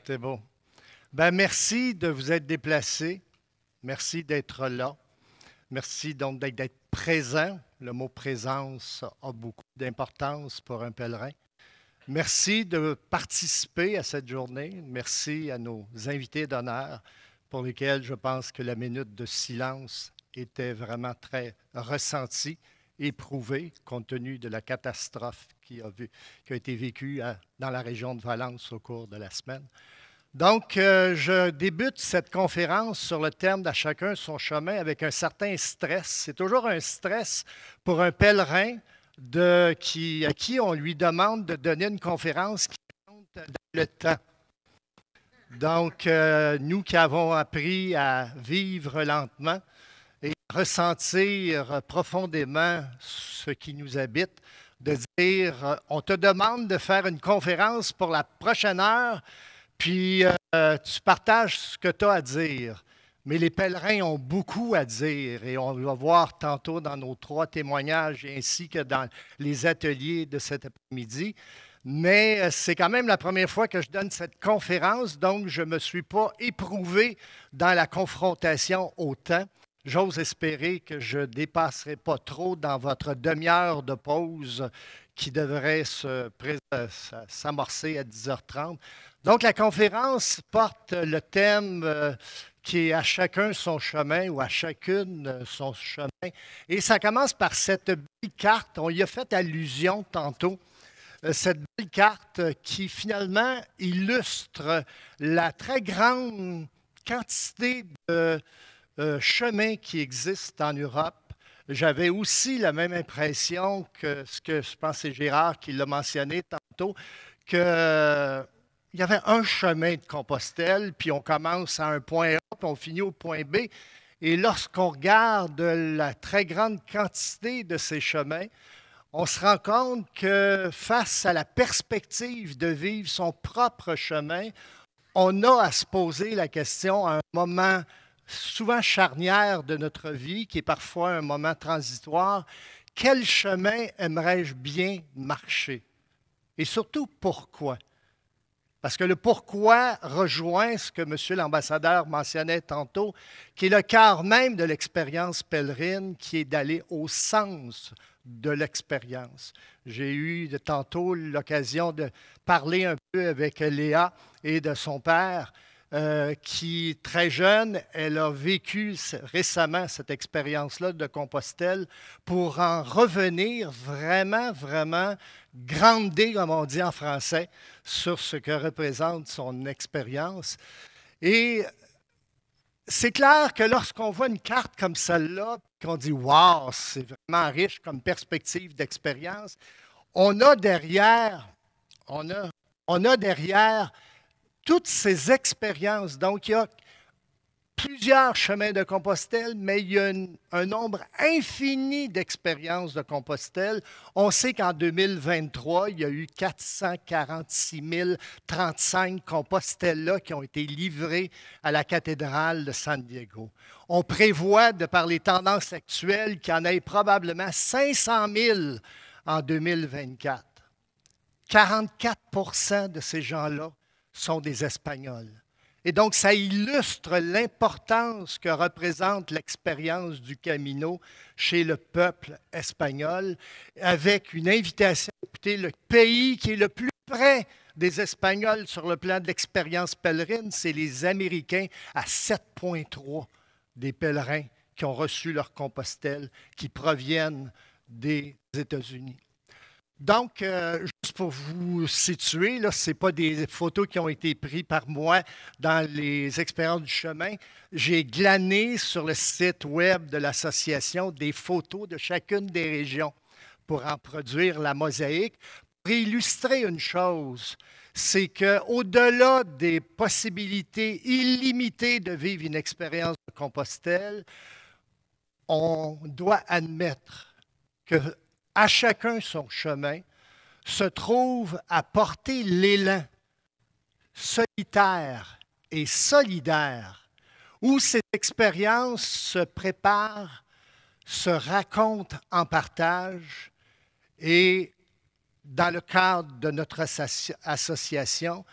C'est beau. Ben, merci de vous être déplacé. Merci d'être là. Merci donc d'être présent. Le mot présence a beaucoup d'importance pour un pèlerin. Merci de participer à cette journée. Merci à nos invités d'honneur pour lesquels je pense que la minute de silence était vraiment très ressentie, éprouvée, compte tenu de la catastrophe qui a été vécue dans la région de Valence au cours de la semaine. Donc, je débute cette conférence sur le thème d'À chacun son chemin avec un certain stress. C'est toujours un stress pour un pèlerin à qui on lui demande de donner une conférence qui compte dans le temps. Donc, nous qui avons appris à vivre lentement et à ressentir profondément ce qui nous habite, de dire, on te demande de faire une conférence pour la prochaine heure, puis tu partages ce que tu as à dire. Mais les pèlerins ont beaucoup à dire et on va voir tantôt dans nos 3 témoignages ainsi que dans les ateliers de cet après-midi. Mais c'est quand même la première fois que je donne cette conférence, donc je ne me suis pas éprouvé dans la confrontation au temps. J'ose espérer que je ne dépasserai pas trop dans votre demi-heure de pause qui devrait s'amorcer à 10h30. Donc, la conférence porte le thème qui est à chacun son chemin ou à chacune son chemin. Et ça commence par cette belle carte. On y a fait allusion tantôt. Cette belle carte qui finalement illustre la très grande quantité de chemins qui existent en Europe. J'avais aussi la même impression que ce que je pense c'est Gérard qui l'a mentionné tantôt, qu'il y avait un chemin de Compostelle, puis on commence à un point A, puis on finit au point B. Et lorsqu'on regarde la très grande quantité de ces chemins, on se rend compte que face à la perspective de vivre son propre chemin, on a à se poser la question à un moment souvent charnière de notre vie, qui est parfois un moment transitoire, quel chemin aimerais-je bien marcher? Et surtout, pourquoi? Parce que le pourquoi rejoint ce que M. l'ambassadeur mentionnait tantôt, qui est le cœur même de l'expérience pèlerine, qui est d'aller au sens de l'expérience. J'ai eu tantôt l'occasion de parler un peu avec Léa et de son père, qui, très jeune, elle a vécu récemment cette expérience-là de Compostelle pour en revenir vraiment, vraiment grandir, comme on dit en français, sur ce que représente son expérience. Et c'est clair que lorsqu'on voit une carte comme celle-là, qu'on dit « Wow, c'est vraiment riche comme perspective d'expérience », on a derrière toutes ces expériences. Donc, il y a plusieurs chemins de Compostelle, mais il y a un nombre infini d'expériences de Compostelle. On sait qu'en 2023, il y a eu 446 035 Compostelles qui ont été livrées à la cathédrale de San Diego. On prévoit, de par les tendances actuelles, qu'il y en ait probablement 500 000 en 2024. 44 % de ces gens-là sont des Espagnols. Et donc, ça illustre l'importance que représente l'expérience du Camino chez le peuple espagnol, avec une invitation à écouter le pays qui est le plus près des Espagnols sur le plan de l'expérience pèlerine, c'est les Américains à 7,3 des pèlerins qui ont reçu leur Compostelle, qui proviennent des États-Unis. Donc, juste pour vous situer, ce n'est pas des photos qui ont été prises par moi dans les expériences du chemin. J'ai glané sur le site web de l'association des photos de chacune des régions pour en produire la mosaïque. Pour illustrer une chose, c'est qu'au-delà des possibilités illimitées de vivre une expérience de Compostelle, on doit admettre que à chacun son chemin, se trouve à porter l'élan solitaire et solidaire, où cette expérience se prépare, se raconte en partage et dans le cadre de notre association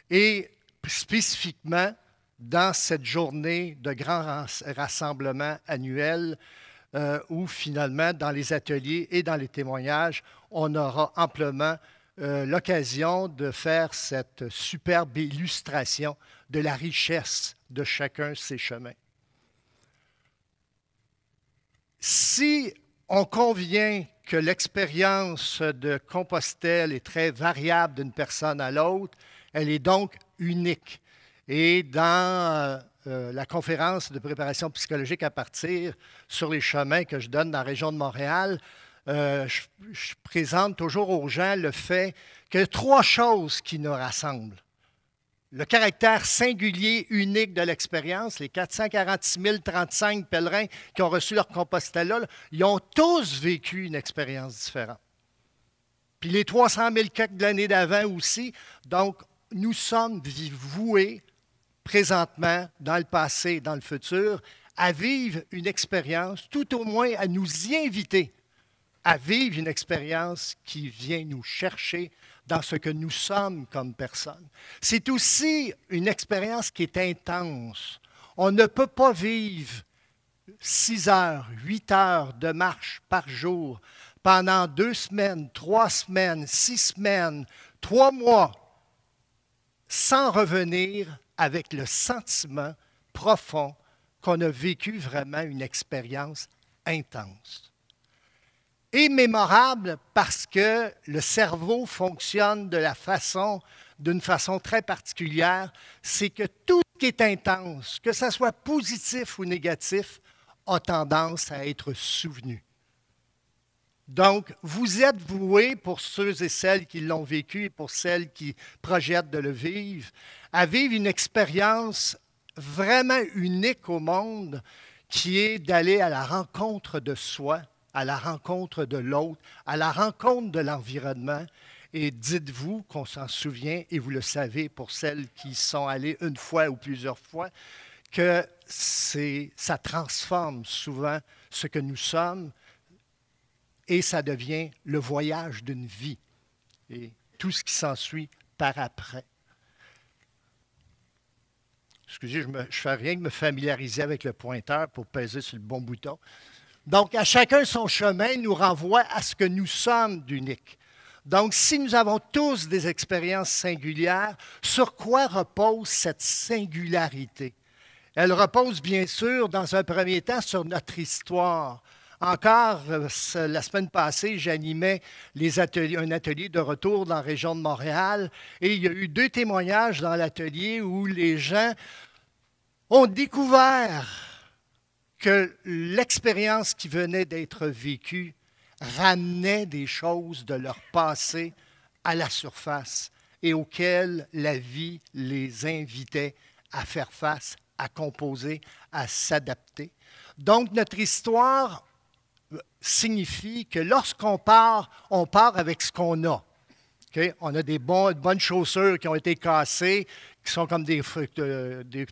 et spécifiquement dans cette journée de grand rassemblement annuel où finalement, dans les ateliers et dans les témoignages, on aura amplement l'occasion de faire cette superbe illustration de la richesse de chacun de ces chemins. Si on convient que l'expérience de Compostelle est très variable d'une personne à l'autre, elle est donc unique. Et dans la conférence de préparation psychologique à partir sur les chemins que je donne dans la région de Montréal, je présente toujours aux gens le fait qu'il y a 3 choses qui nous rassemblent. Le caractère singulier, unique de l'expérience, les 446 035 pèlerins qui ont reçu leur Compostelle-là, ils ont tous vécu une expérience différente. Puis les 300 000 quelques de l'année d'avant aussi. Donc, nous sommes voués présentement, dans le passé, dans le futur, à vivre une expérience, tout au moins à nous y inviter, à vivre une expérience qui vient nous chercher dans ce que nous sommes comme personnes. C'est aussi une expérience qui est intense. On ne peut pas vivre 6 heures, 8 heures de marche par jour pendant 2 semaines, 3 semaines, 6 semaines, 3 mois, sans revenir avec le sentiment profond qu'on a vécu vraiment une expérience intense. Et mémorable parce que le cerveau fonctionne d'une façon très particulière, c'est que tout ce qui est intense, que ce soit positif ou négatif, a tendance à être souvenu. Donc, vous êtes voués, pour ceux et celles qui l'ont vécu et pour celles qui projettent de le vivre, à vivre une expérience vraiment unique au monde, qui est d'aller à la rencontre de soi, à la rencontre de l'autre, à la rencontre de l'environnement. Et dites-vous qu'on s'en souvient, et vous le savez pour celles qui sont allées une fois ou plusieurs fois, que ça transforme souvent ce que nous sommes et ça devient le voyage d'une vie et tout ce qui s'ensuit par après. Excusez, je fais rien que me familiariser avec le pointeur pour peser sur le bon bouton. Donc, à chacun son chemin nous renvoie à ce que nous sommes d'unique. Donc, si nous avons tous des expériences singulières, sur quoi repose cette singularité? Elle repose bien sûr, dans un premier temps, sur notre histoire. Encore, la semaine passée, j'animais un atelier de retour dans la région de Montréal et il y a eu 2 témoignages dans l'atelier où les gens ont découvert que l'expérience qui venait d'être vécue ramenait des choses de leur passé à la surface et auxquelles la vie les invitait à faire face, à composer, à s'adapter. Donc, notre histoire signifie que lorsqu'on part, on part avec ce qu'on a. Okay? On a des bonnes chaussures qui ont été cassées, qui sont comme des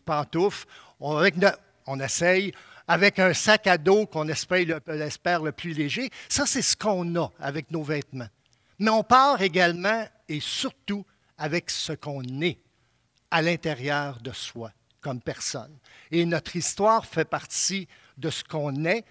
pantoufles. On essaye avec un sac à dos qu'on espère le plus léger. Ça, c'est ce qu'on a avec nos vêtements. Mais on part également et surtout avec ce qu'on est à l'intérieur de soi comme personne. Et notre histoire fait partie de ce qu'on est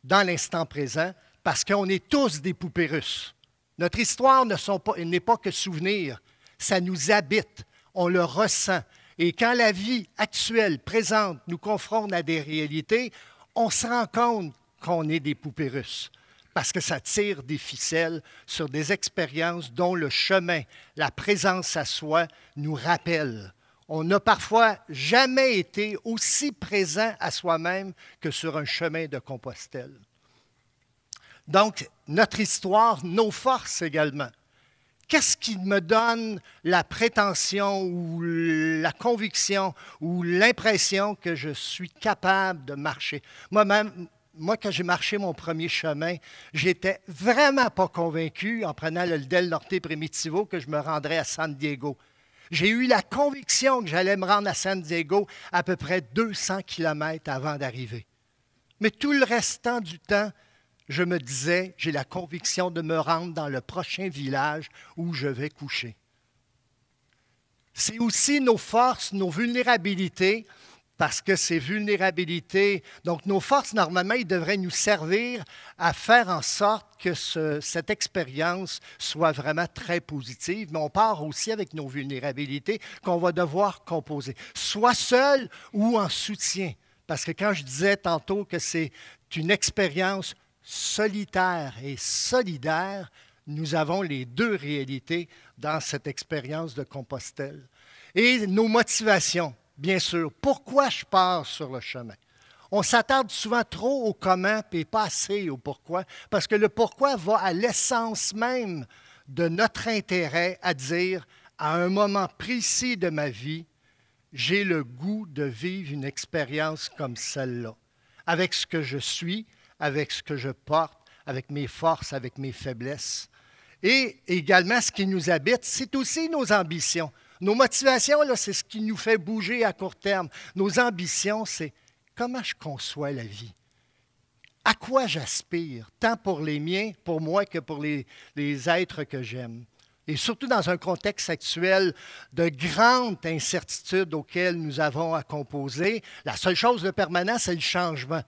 dans l'instant présent, parce qu'on est tous des poupées russes. Notre histoire n'est pas que souvenir, ça nous habite, on le ressent. Et quand la vie actuelle, présente, nous confronte à des réalités, on se rend compte qu'on est des poupées russes, parce que ça tire des ficelles sur des expériences dont le chemin, la présence à soi, nous rappelle. On n'a parfois jamais été aussi présent à soi-même que sur un chemin de Compostelle. Donc, notre histoire, nos forces également. Qu'est-ce qui me donne la prétention ou la conviction ou l'impression que je suis capable de marcher? Moi, quand j'ai marché mon premier chemin, j'étais vraiment pas convaincu, en prenant le Del Norte Primitivo, que je me rendrais à San Diego. J'ai eu la conviction que j'allais me rendre à San Diego à peu près 200 kilomètres avant d'arriver. Mais tout le restant du temps, je me disais, j'ai la conviction de me rendre dans le prochain village où je vais coucher. C'est aussi nos forces, nos vulnérabilités, parce que ces vulnérabilités, donc nos forces, normalement, ils devraient nous servir à faire en sorte que cette expérience soit vraiment très positive, mais on part aussi avec nos vulnérabilités qu'on va devoir composer, soit seul ou en soutien. Parce que quand je disais tantôt que c'est une expérience solitaire et solidaire, nous avons les deux réalités dans cette expérience de Compostelle. Et nos motivations. Bien sûr, pourquoi je pars sur le chemin? On s'attarde souvent trop au comment et pas assez au pourquoi, parce que le pourquoi va à l'essence même de notre intérêt à dire, à un moment précis de ma vie, j'ai le goût de vivre une expérience comme celle-là, avec ce que je suis, avec ce que je porte, avec mes forces, avec mes faiblesses. Et également, ce qui nous habite, c'est aussi nos ambitions. Nos motivations, là, c'est ce qui nous fait bouger à court terme. Nos ambitions, c'est comment je conçois la vie. À quoi j'aspire, tant pour les miens, pour moi, que pour les êtres que j'aime. Et surtout dans un contexte actuel de grande incertitude auquel nous avons à composer, la seule chose de permanent, c'est le changement.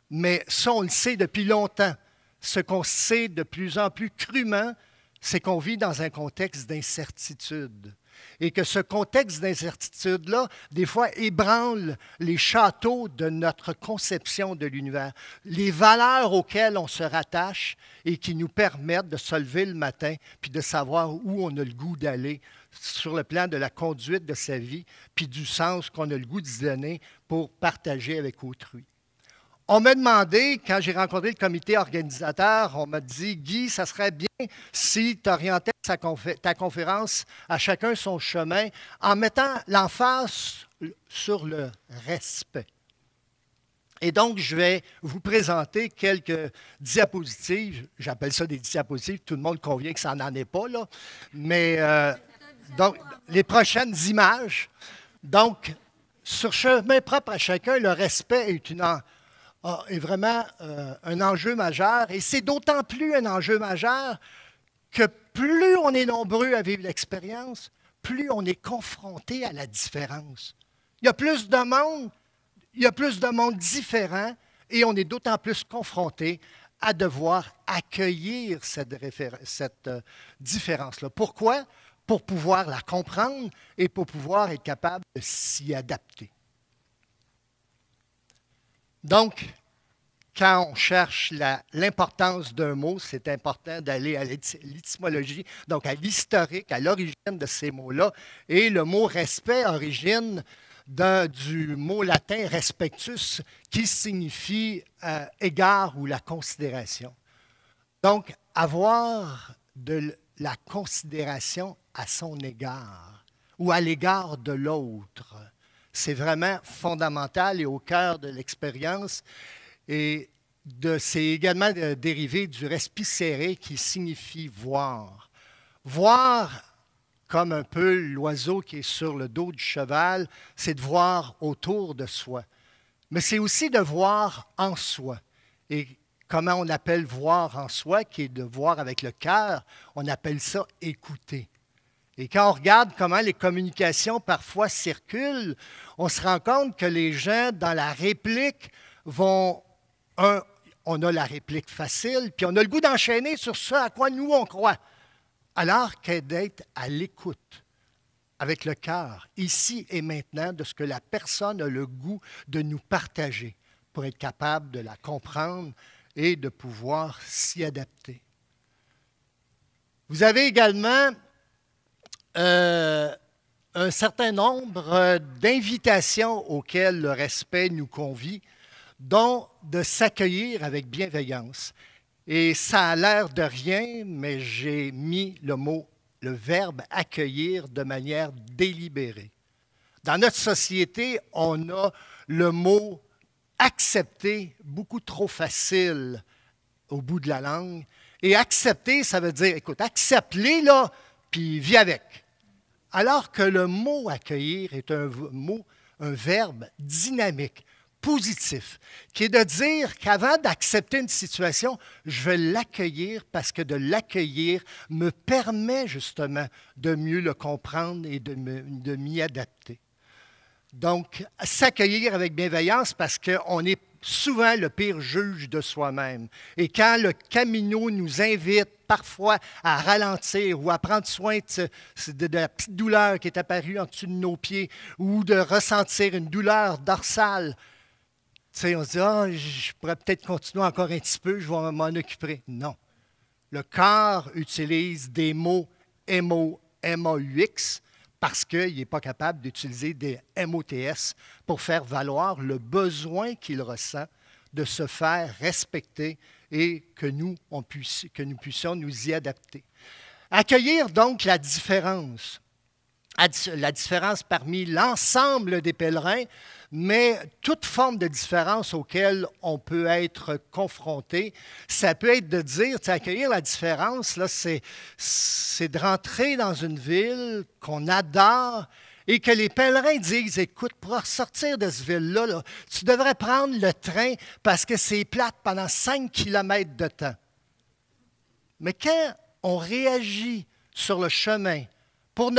Mais ça, on le sait depuis longtemps. Ce qu'on sait de plus en plus crûment, c'est qu'on vit dans un contexte d'incertitude. Et que ce contexte d'incertitude-là, des fois, ébranle les châteaux de notre conception de l'univers, les valeurs auxquelles on se rattache et qui nous permettent de se lever le matin puis de savoir où on a le goût d'aller sur le plan de la conduite de sa vie puis du sens qu'on a le goût d'y donner pour partager avec autrui. On m'a demandé, quand j'ai rencontré le comité organisateur, on m'a dit, Guy, ça serait bien si tu orientais ta conférence à chacun son chemin en mettant l'emphase sur le respect. Et donc, je vais vous présenter quelques diapositives. J'appelle ça des diapositives. Tout le monde convient que ça n'en est pas, là. Mais, donc, les prochaines images. Donc, sur chemin propre à chacun, le respect est vraiment un enjeu majeur. Et c'est d'autant plus un enjeu majeur que plus on est nombreux à vivre l'expérience, plus on est confronté à la différence. Il y a plus de monde différent et on est d'autant plus confronté à devoir accueillir cette différence-là. Pourquoi? Pour pouvoir la comprendre et pour pouvoir être capable de s'y adapter. Donc, quand on cherche l'importance d'un mot, c'est important d'aller à l'étymologie, donc à l'historique, à l'origine de ces mots-là. Et le mot respect origine du mot latin respectus, qui signifie égard ou la considération. Donc, avoir de la considération à son égard ou à l'égard de l'autre. C'est vraiment fondamental et au cœur de l'expérience. Et c'est également dérivé du respicere qui signifie voir. Voir, comme un peu l'oiseau qui est sur le dos du cheval, c'est de voir autour de soi. Mais c'est aussi de voir en soi. Et comment on appelle voir en soi, qui est de voir avec le cœur, on appelle ça écouter. Et quand on regarde comment les communications parfois circulent, on se rend compte que les gens, dans la réplique, on a la réplique facile, puis on a le goût d'enchaîner sur ce à quoi nous on croit, alors que d'être à l'écoute, avec le cœur, ici et maintenant, de ce que la personne a le goût de nous partager, pour être capable de la comprendre et de pouvoir s'y adapter. Vous avez également un certain nombre d'invitations auxquelles le respect nous convie, dont de s'accueillir avec bienveillance. Et ça a l'air de rien, mais j'ai mis le verbe accueillir de manière délibérée. Dans notre société, on a le mot accepter beaucoup trop facile au bout de la langue. Et accepter, ça veut dire, écoute, accepte-les, là, puis vis avec. Alors que le mot accueillir est un verbe dynamique, positif, qui est de dire qu'avant d'accepter une situation, je vais l'accueillir parce que de l'accueillir me permet justement de mieux le comprendre et de m'y adapter. Donc, s'accueillir avec bienveillance parce qu'on est souvent le pire juge de soi-même. Et quand le camino nous invite parfois à ralentir ou à prendre soin de la petite douleur qui est apparue en dessous de nos pieds ou de ressentir une douleur dorsale, on se dit, ah, je pourrais peut-être continuer encore un petit peu, je vais m'en occuper. Non. Le corps utilise des mots MOX parce qu'il n'est pas capable d'utiliser des MOTS pour faire valoir le besoin qu'il ressent de se faire respecter et que nous puissions nous y adapter. Accueillir donc la différence parmi l'ensemble des pèlerins, mais toute forme de différence auquel on peut être confronté, ça peut être de dire, accueillir la différence, là, c'est de rentrer dans une ville qu'on adore et que les pèlerins disent, écoute, pour sortir de cette ville-là, là, tu devrais prendre le train parce que c'est plate pendant 5 kilomètres de temps. Mais quand on réagit sur le chemin pour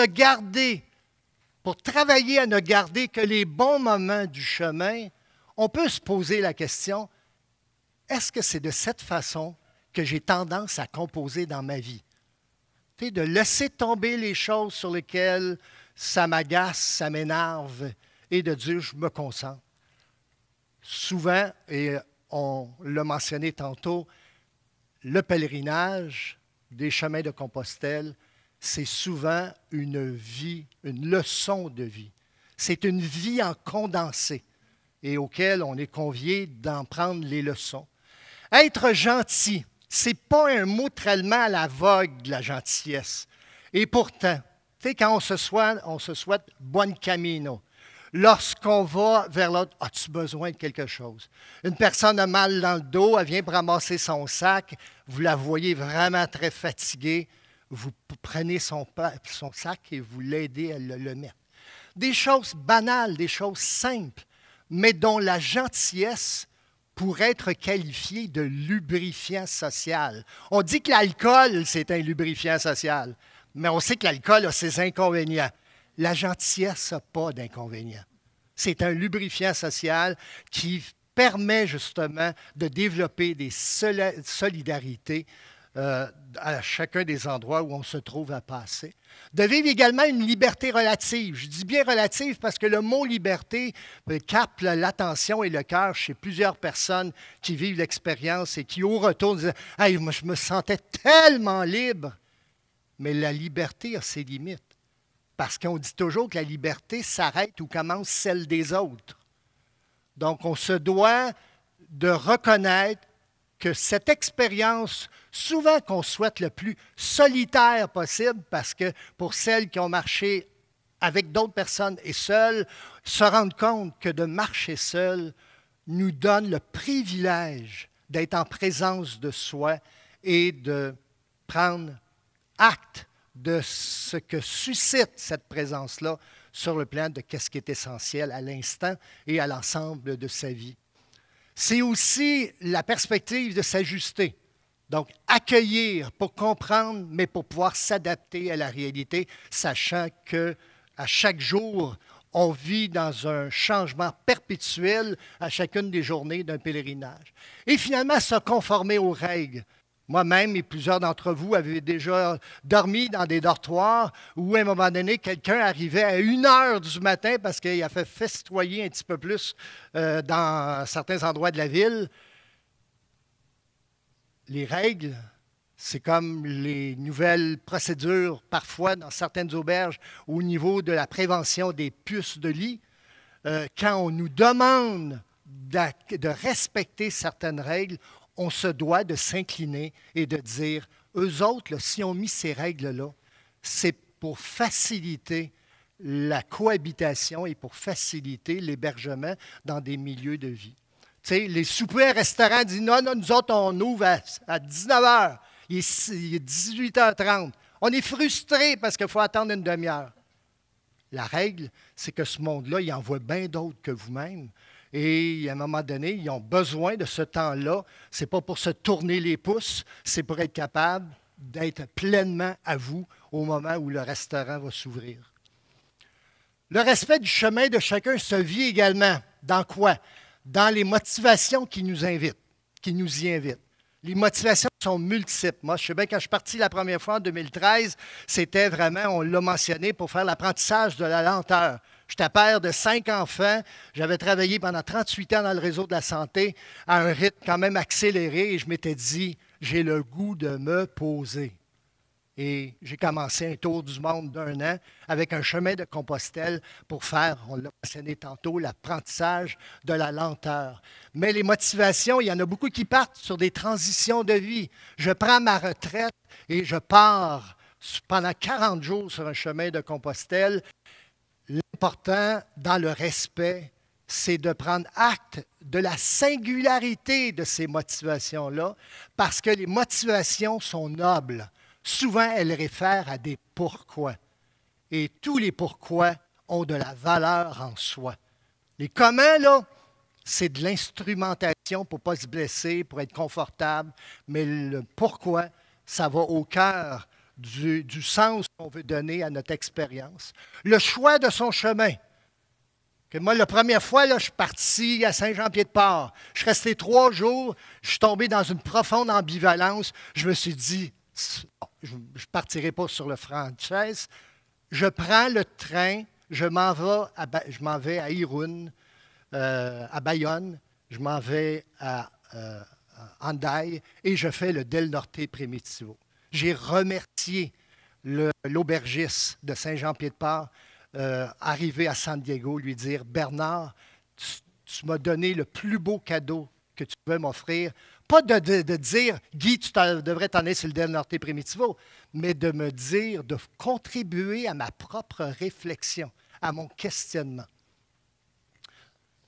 travailler à ne garder que les bons moments du chemin, on peut se poser la question, est-ce que c'est de cette façon que j'ai tendance à composer dans ma vie? De laisser tomber les choses sur lesquelles ça m'agace, ça m'énerve, et de dire, je me concentre. Souvent, et on l'a mentionné tantôt, le pèlerinage des chemins de Compostelle, c'est souvent une vie, une leçon de vie. C'est une vie en condensé et auquel on est convié d'en prendre les leçons. Être gentil, ce n'est pas un mot tellement à la vogue de la gentillesse. Et pourtant, quand on se souhaite buon camino, lorsqu'on va vers l'autre, as-tu besoin de quelque chose? Une personne a mal dans le dos, elle vient pour ramasser son sac, vous la voyez vraiment très fatiguée, vous prenez son sac et vous l'aidez à le mettre. Des choses banales, des choses simples, mais dont la gentillesse pourrait être qualifiée de lubrifiant social. On dit que l'alcool, c'est un lubrifiant social, mais on sait que l'alcool a ses inconvénients. La gentillesse n'a pas d'inconvénients. C'est un lubrifiant social qui permet justement de développer des solidarités à chacun des endroits où on se trouve à passer. De vivre également une liberté relative. Je dis bien relative parce que le mot liberté capte l'attention et le cœur chez plusieurs personnes qui vivent l'expérience et qui, au retour, disent « Hey, moi, je me sentais tellement libre ». Mais la liberté a ses limites. Parce qu'on dit toujours que la liberté s'arrête où commence celle des autres. Donc, on se doit de reconnaître que cette expérience, souvent qu'on souhaite le plus solitaire possible, parce que pour celles qui ont marché avec d'autres personnes et seules, se rendre compte que de marcher seul nous donne le privilège d'être en présence de soi et de prendre acte de ce que suscite cette présence-là sur le plan de ce qui est essentiel à l'instant et à l'ensemble de sa vie. C'est aussi la perspective de s'ajuster. Donc, accueillir pour comprendre, mais pour pouvoir s'adapter à la réalité, sachant qu'à chaque jour, on vit dans un changement perpétuel à chacune des journées d'un pèlerinage. Et finalement, se conformer aux règles. Moi-même et plusieurs d'entre vous avaient déjà dormi dans des dortoirs où, à un moment donné, quelqu'un arrivait à 1h du matin parce qu'il a fait festoyer un petit peu plus dans certains endroits de la ville. Les règles, c'est comme les nouvelles procédures, parfois dans certaines auberges, au niveau de la prévention des puces de lit. Quand on nous demande de respecter certaines règles, on se doit de s'incliner et de dire, eux autres, là, si on mis ces règles-là, c'est pour faciliter la cohabitation et pour faciliter l'hébergement dans des milieux de vie. Tu sais, les soupers restaurants disent, non, nous autres, on ouvre à 19h, il est 18h30. On est frustrés parce qu'il faut attendre une demi-heure. La règle, c'est que ce monde-là, il en voit bien d'autres que vous-même. Et à un moment donné, ils ont besoin de ce temps-là. Ce n'est pas pour se tourner les pouces, c'est pour être capable d'être pleinement à vous au moment où le restaurant va s'ouvrir. Le respect du chemin de chacun se vit également. Dans quoi? Dans les motivations qui nous invitent, qui nous y invitent. Les motivations sont multiples. Moi, je sais bien, quand je suis parti la première fois en 2013, c'était vraiment, on l'a mentionné, pour faire l'apprentissage de la lenteur. J'étais père de 5 enfants. J'avais travaillé pendant 38 ans dans le réseau de la santé à un rythme quand même accéléré et je m'étais dit, j'ai le goût de me poser. Et j'ai commencé un tour du monde d'1 an avec un chemin de Compostelle pour faire, on l'a mentionné tantôt, l'apprentissage de la lenteur. Mais les motivations, il y en a beaucoup qui partent sur des transitions de vie. Je prends ma retraite et je pars pendant 40 jours sur un chemin de Compostelle. L'important dans le respect, c'est de prendre acte de la singularité de ces motivations-là, parce que les motivations sont nobles. Souvent, elles réfèrent à des pourquoi. Et tous les pourquoi ont de la valeur en soi. Les comment, là, c'est de l'instrumentation pour ne pas se blesser, pour être confortable, mais le pourquoi, ça va au cœur du sens qu'on veut donner à notre expérience. Le choix de son chemin. Que moi, la première fois, là, je suis parti à Saint-Jean-Pied-de-Port. Je suis resté 3 jours. Je suis tombé dans une profonde ambivalence. Je me suis dit, je ne partirai pas sur le franchise. Je prends le train. Je m'en vais à Irun, à Bayonne. Je m'en vais à Hendaye et je fais le Del Norte Primitivo. J'ai remercié l'aubergiste de Saint-Jean-Pied-de-Port, arrivé à San Diego, lui dire, Bernard, tu m'as donné le plus beau cadeau que tu peux m'offrir. Pas de dire, Guy, tu devrais t'en aller sur le Del Norte Primitivo, mais de me dire, de contribuer à ma propre réflexion, à mon questionnement.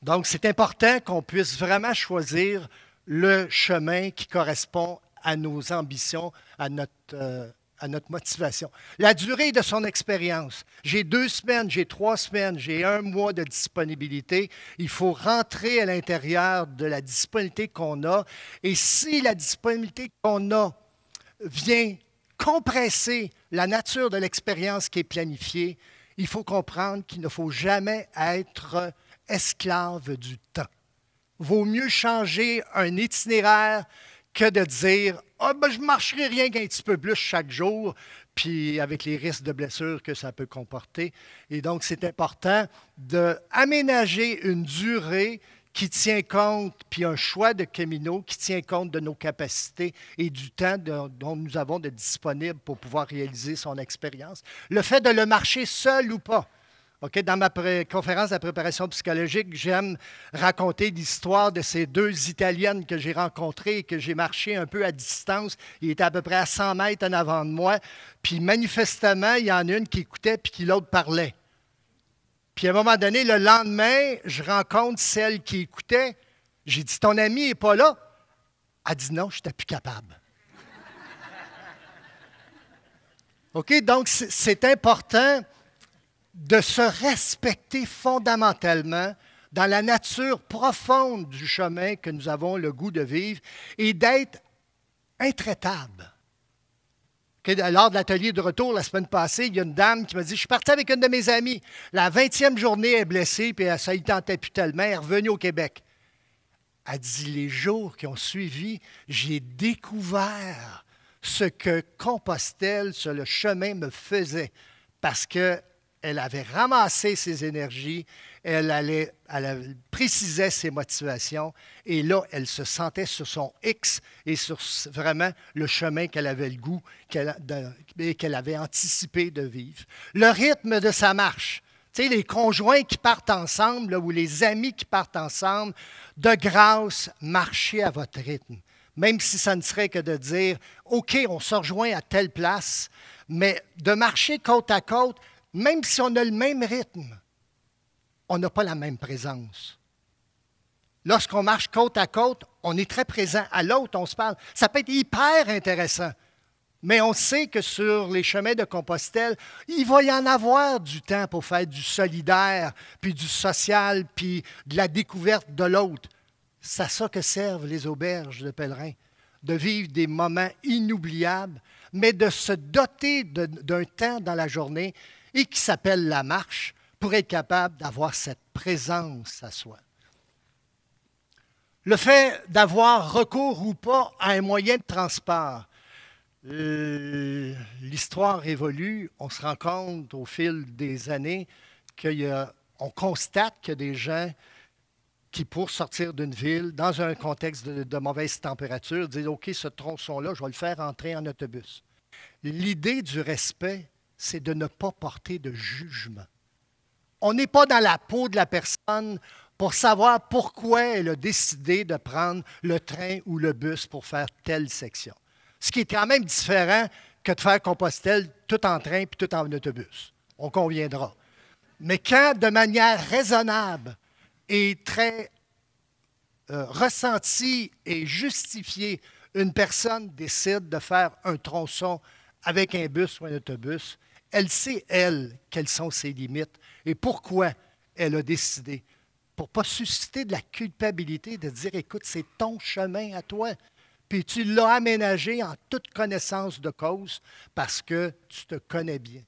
Donc, c'est important qu'on puisse vraiment choisir le chemin qui correspond à nos ambitions, à notre motivation. La durée de son expérience. J'ai 2 semaines, j'ai 3 semaines, j'ai 1 mois de disponibilité. Il faut rentrer à l'intérieur de la disponibilité qu'on a. Et si la disponibilité qu'on a vient compresser la nature de l'expérience qui est planifiée, il faut comprendre qu'il ne faut jamais être esclave du temps. Vaut mieux changer un itinéraire que de dire « Ah, ben, je ne marcherai rien qu'un petit peu plus chaque jour », puis avec les risques de blessures que ça peut comporter. Et donc, c'est important d'aménager une durée qui tient compte, puis un choix de Camino qui tient compte de nos capacités et du temps dont nous avons de disponible pour pouvoir réaliser son expérience. Le fait de le marcher seul ou pas. Okay, dans ma conférence de préparation psychologique, j'aime raconter l'histoire de ces 2 Italiennes que j'ai rencontrées et que j'ai marché un peu à distance. Ils étaient à peu près à 100 mètres en avant de moi. Puis manifestement, il y en a une qui écoutait puis qui l'autre parlait. Puis à un moment donné, le lendemain, je rencontre celle qui écoutait. J'ai dit, ton ami n'est pas là? Elle dit non, je n'étais plus capable. OK, donc c'est important de se respecter fondamentalement dans la nature profonde du chemin que nous avons le goût de vivre et d'être intraitable. Lors de l'atelier de retour la semaine passée, il y a une dame qui m'a dit « Je suis partie avec une de mes amies. La 20e journée, elle est blessée, puis ça ne tentait plus tellement. Elle est revenue au Québec. » Elle dit « Les jours qui ont suivi, j'ai découvert ce que Compostelle, sur le chemin, me faisait. Parce que elle avait ramassé ses énergies, elle précisait ses motivations, et là, elle se sentait sur son X et sur vraiment le chemin qu'elle avait le goût et qu'elle avait anticipé de vivre. Le rythme de sa marche. Tu sais, les conjoints qui partent ensemble, là, ou les amis qui partent ensemble, de grâce, marchez à votre rythme. Même si ça ne serait que de dire, OK, on se rejoint à telle place, mais de marcher côte à côte, même si on a le même rythme, on n'a pas la même présence. Lorsqu'on marche côte à côte, on est très présent à l'autre, on se parle. Ça peut être hyper intéressant. Mais on sait que sur les chemins de Compostelle, il va y en avoir du temps pour faire du solidaire, puis du social, puis de la découverte de l'autre. C'est à ça que servent les auberges de pèlerins, de vivre des moments inoubliables, mais de se doter d'un temps dans la journée et qui s'appelle la marche pour être capable d'avoir cette présence à soi. Le fait d'avoir recours ou pas à un moyen de transport, l'histoire évolue, on se rend compte au fil des années qu'on constate qu'il y a des gens qui, pour sortir d'une ville, dans un contexte de mauvaise température, disent « OK, ce tronçon-là, je vais le faire entrer en autobus ». L'idée du respect, c'est de ne pas porter de jugement. On n'est pas dans la peau de la personne pour savoir pourquoi elle a décidé de prendre le train ou le bus pour faire telle section. Ce qui est quand même différent que de faire Compostelle tout en train puis tout en autobus. On conviendra. Mais quand, de manière raisonnable et très ressentie et justifiée, une personne décide de faire un tronçon avec un bus ou un autobus, elle sait, elle, quelles sont ses limites et pourquoi elle a décidé. Pour ne pas susciter de la culpabilité, de dire, écoute, c'est ton chemin à toi. Puis tu l'as aménagé en toute connaissance de cause parce que tu te connais bien.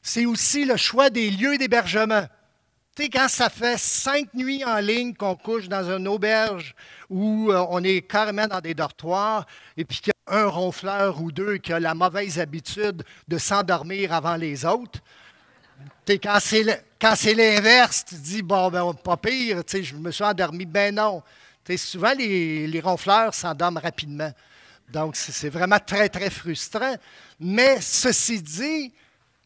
C'est aussi le choix des lieux d'hébergement. Tu sais, quand ça fait 5 nuits en ligne qu'on couche dans une auberge où on est carrément dans des dortoirs et puis qu'il y a un ronfleur ou deux qui a la mauvaise habitude de s'endormir avant les autres, quand c'est l'inverse, tu te dis, bon, ben, pas pire, je me suis endormi. Ben non. Souvent, les ronfleurs s'endorment rapidement. Donc, c'est vraiment très, très frustrant. Mais ceci dit,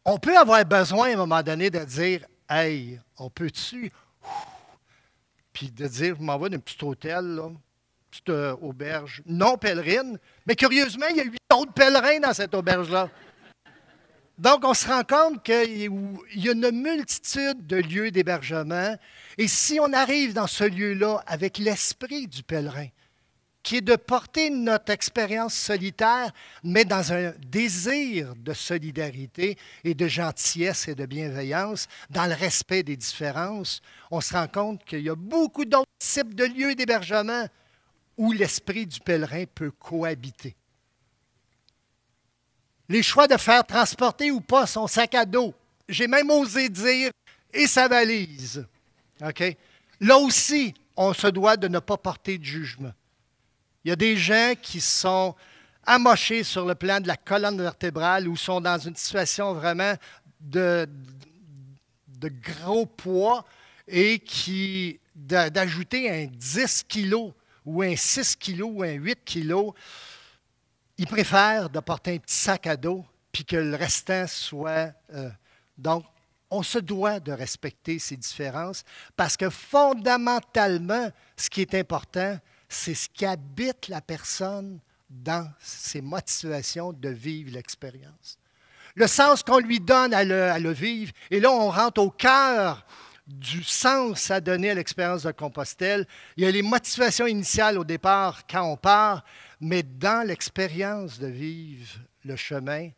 on peut avoir besoin à un moment donné de dire, hey, on peut-tu? Puis de dire, je m'en vais d'un petit hôtel, là, une petite auberge non pèlerine. Mais curieusement, il y a 8 autres pèlerins dans cette auberge-là. Donc, on se rend compte qu'il y a une multitude de lieux d'hébergement. Et si on arrive dans ce lieu-là avec l'esprit du pèlerin, qui est de porter notre expérience solitaire, mais dans un désir de solidarité et de gentillesse et de bienveillance, dans le respect des différences, on se rend compte qu'il y a beaucoup d'autres types de lieux d'hébergement où l'esprit du pèlerin peut cohabiter. Les choix de faire transporter ou pas son sac à dos. J'ai même osé dire « et sa valise ». Okay? Là aussi, on se doit de ne pas porter de jugement. Il y a des gens qui sont amochés sur le plan de la colonne vertébrale ou sont dans une situation vraiment de gros poids et d'ajouter un 10 kilos ou un 6 kilos ou un 8 kilos, ils préfèrent de porter un petit sac à dos puis que le restant soit... donc, on se doit de respecter ces différences parce que fondamentalement, ce qui est important, c'est ce qui habite la personne dans ses motivations de vivre l'expérience. Le sens qu'on lui donne à le vivre, et là, on rentre au cœur du sens à donner à l'expérience de Compostelle. Il y a les motivations initiales au départ quand on part, mais dans l'expérience de vivre le chemin,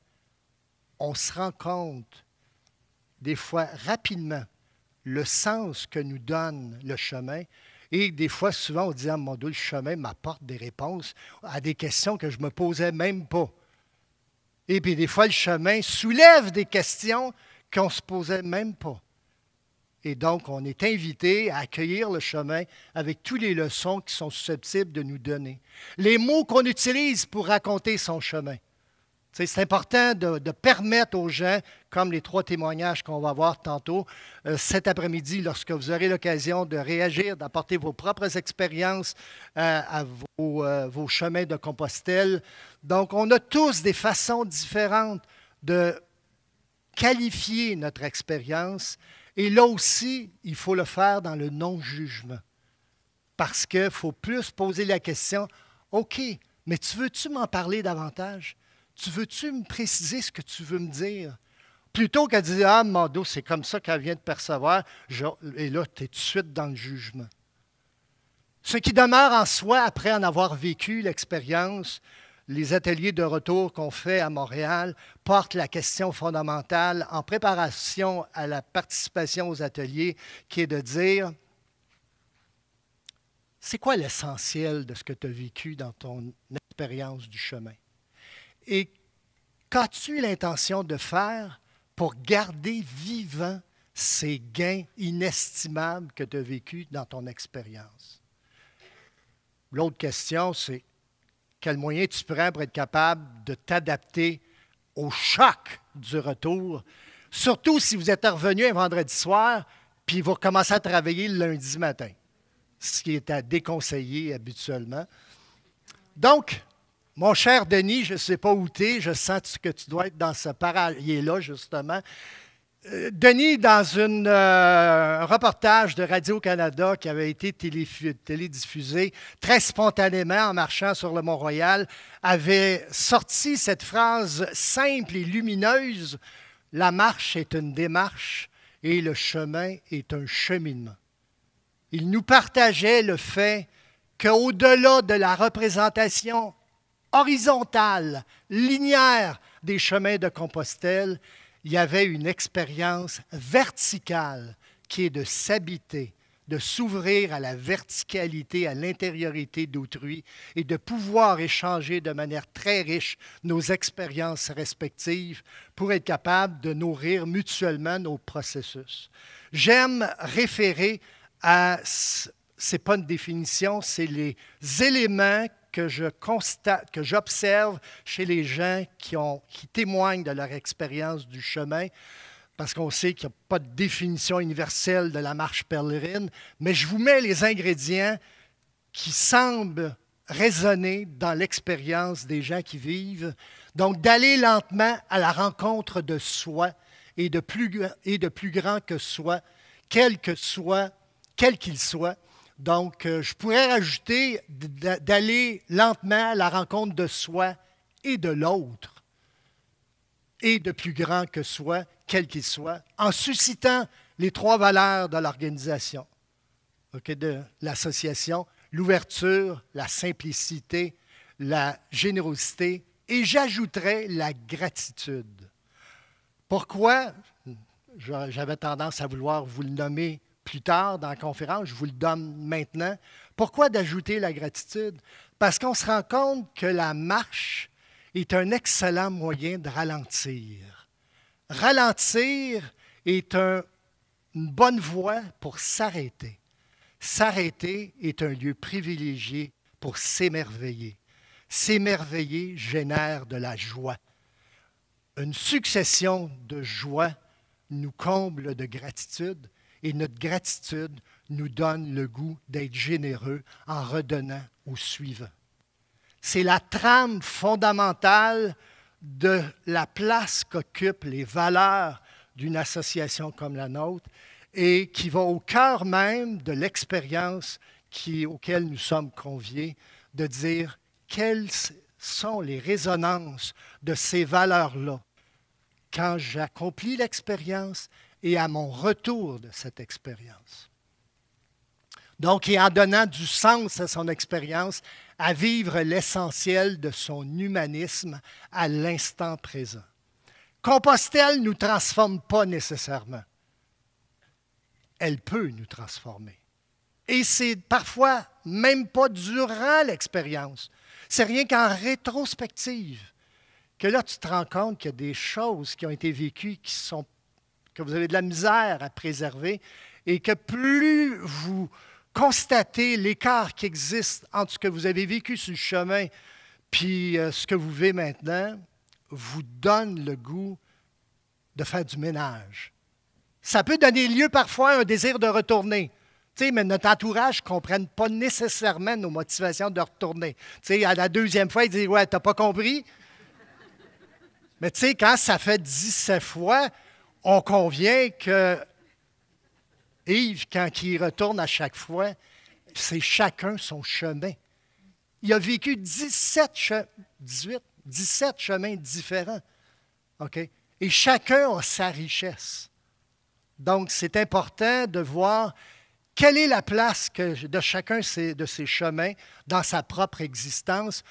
on se rend compte des fois rapidement le sens que nous donne le chemin. Et des fois, souvent, on dit, ah, mon Dieu, le chemin m'apporte des réponses à des questions que je ne me posais même pas. Et puis, des fois, le chemin soulève des questions qu'on ne se posait même pas. Et donc, on est invité à accueillir le chemin avec toutes les leçons qui sont susceptibles de nous donner. Les mots qu'on utilise pour raconter son chemin. C'est important de permettre aux gens, comme les 3 témoignages qu'on va voir tantôt, cet après-midi, lorsque vous aurez l'occasion de réagir, d'apporter vos propres expériences à vos chemins de Compostelle. Donc, on a tous des façons différentes de qualifier notre expérience. Et là aussi, il faut le faire dans le non-jugement. Parce qu'il faut plus poser la question, OK, mais veux-tu m'en parler davantage? Tu veux-tu me préciser ce que tu veux me dire? Plutôt qu'à dire, ah, mon dos, c'est comme ça qu'elle vient de percevoir, et là, tu es tout de suite dans le jugement. Ce qui demeure en soi, après en avoir vécu l'expérience, les ateliers de retour qu'on fait à Montréal portent la question fondamentale en préparation à la participation aux ateliers, qui est de dire, c'est quoi l'essentiel de ce que tu as vécu dans ton expérience du chemin? Et qu'as-tu l'intention de faire pour garder vivant ces gains inestimables que tu as vécus dans ton expérience? L'autre question, c'est quel moyen tu prends pour être capable de t'adapter au choc du retour, surtout si vous êtes revenu un vendredi soir, puis vous recommencez à travailler le lundi matin, ce qui est à déconseiller habituellement. Donc, mon cher Denis, je ne sais pas où tu es, je sens que tu dois être dans ce parallèle-là, justement. Denis, dans un reportage de Radio-Canada qui avait été télédiffusé très spontanément en marchant sur le Mont-Royal, avait sorti cette phrase simple et lumineuse, « La marche est une démarche et le chemin est un cheminement ». Il nous partageait le fait qu'au-delà de la représentation horizontale, linéaire des chemins de Compostelle, il y avait une expérience verticale qui est de s'habiter, de s'ouvrir à la verticalité, à l'intériorité d'autrui et de pouvoir échanger de manière très riche nos expériences respectives pour être capable de nourrir mutuellement nos processus. J'aime référer à, ce n'est pas une définition, c'est les éléments que je constate, que j'observe chez les gens qui témoignent de leur expérience du chemin, parce qu'on sait qu'il n'y a pas de définition universelle de la marche pèlerine, mais je vous mets les ingrédients qui semblent résonner dans l'expérience des gens qui vivent. Donc, d'aller lentement à la rencontre de soi et de plus grand que soi, quel qu'il soit. Donc, je pourrais rajouter d'aller lentement à la rencontre de soi et de l'autre, et de plus grand que soi, quel qu'il soit, en suscitant les trois valeurs de l'organisation, de l'association, l'ouverture, la simplicité, la générosité, et j'ajouterais la gratitude. Pourquoi? J'avais tendance à vouloir vous le nommer plus tard dans la conférence, je vous le donne maintenant. Pourquoi d'ajouter la gratitude? Parce qu'on se rend compte que la marche est un excellent moyen de ralentir. Ralentir est une bonne voie pour s'arrêter. S'arrêter est un lieu privilégié pour s'émerveiller. S'émerveiller génère de la joie. Une succession de joie nous comble de gratitude. Et notre gratitude nous donne le goût d'être généreux en redonnant au suivant. C'est la trame fondamentale de la place qu'occupent les valeurs d'une association comme la nôtre et qui va au cœur même de l'expérience auquel nous sommes conviés, de dire quelles sont les résonances de ces valeurs-là quand j'accomplis l'expérience et à mon retour de cette expérience. Donc, et en donnant du sens à son expérience, à vivre l'essentiel de son humanisme à l'instant présent. Compostelle ne nous transforme pas nécessairement. Elle peut nous transformer. Et c'est parfois même pas durant l'expérience. C'est rien qu'en rétrospective que là, tu te rends compte qu'il y a des choses qui ont été vécues que vous avez de la misère à préserver et que plus vous constatez l'écart qui existe entre ce que vous avez vécu sur le chemin puis ce que vous vivez maintenant, vous donne le goût de faire du ménage. Ça peut donner lieu parfois à un désir de retourner. Tu sais, mais notre entourage ne comprenne pas nécessairement nos motivations de retourner. Tu sais, à la deuxième fois, il dit « Ouais, t'as pas compris? » Mais tu sais, quand ça fait 17 fois, on convient que Yves, quand il retourne à chaque fois, c'est chacun son chemin. Il a vécu 17 chemins différents. OK? Et chacun a sa richesse. Donc, c'est important de voir quelle est la place de chacun de ces chemins dans sa propre existence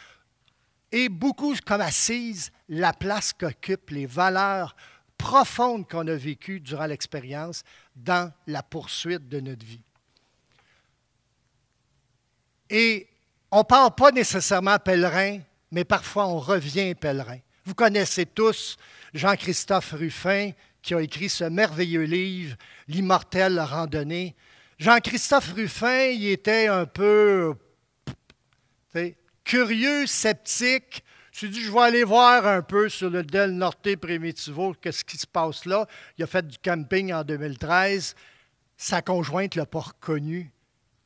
et beaucoup comme assise la place qu'occupent les valeurs profondes qu'on a vécues durant l'expérience dans la poursuite de notre vie. Et on ne part pas nécessairement pèlerin, mais parfois on revient pèlerin. Vous connaissez tous Jean-Christophe Rufin, qui a écrit ce merveilleux livre, L'immortelle randonnée. Jean-Christophe Rufin, il était un peu curieux, sceptique. Il s'est dit, je vais aller voir un peu sur le Del Norte Primitivo, qu'est-ce qui se passe là. Il a fait du camping en 2013. Sa conjointe ne l'a pas reconnu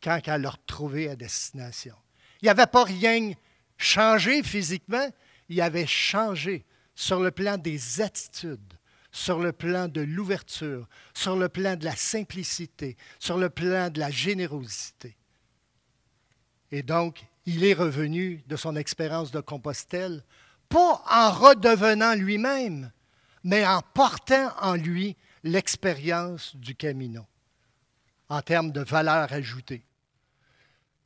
quand elle l'a retrouvé à destination. Il n'avait pas rien changé physiquement, il avait changé sur le plan des attitudes, sur le plan de l'ouverture, sur le plan de la simplicité, sur le plan de la générosité. Et donc, il est revenu de son expérience de Compostelle, pas en redevenant lui-même, mais en portant en lui l'expérience du Camino, en termes de valeur ajoutée.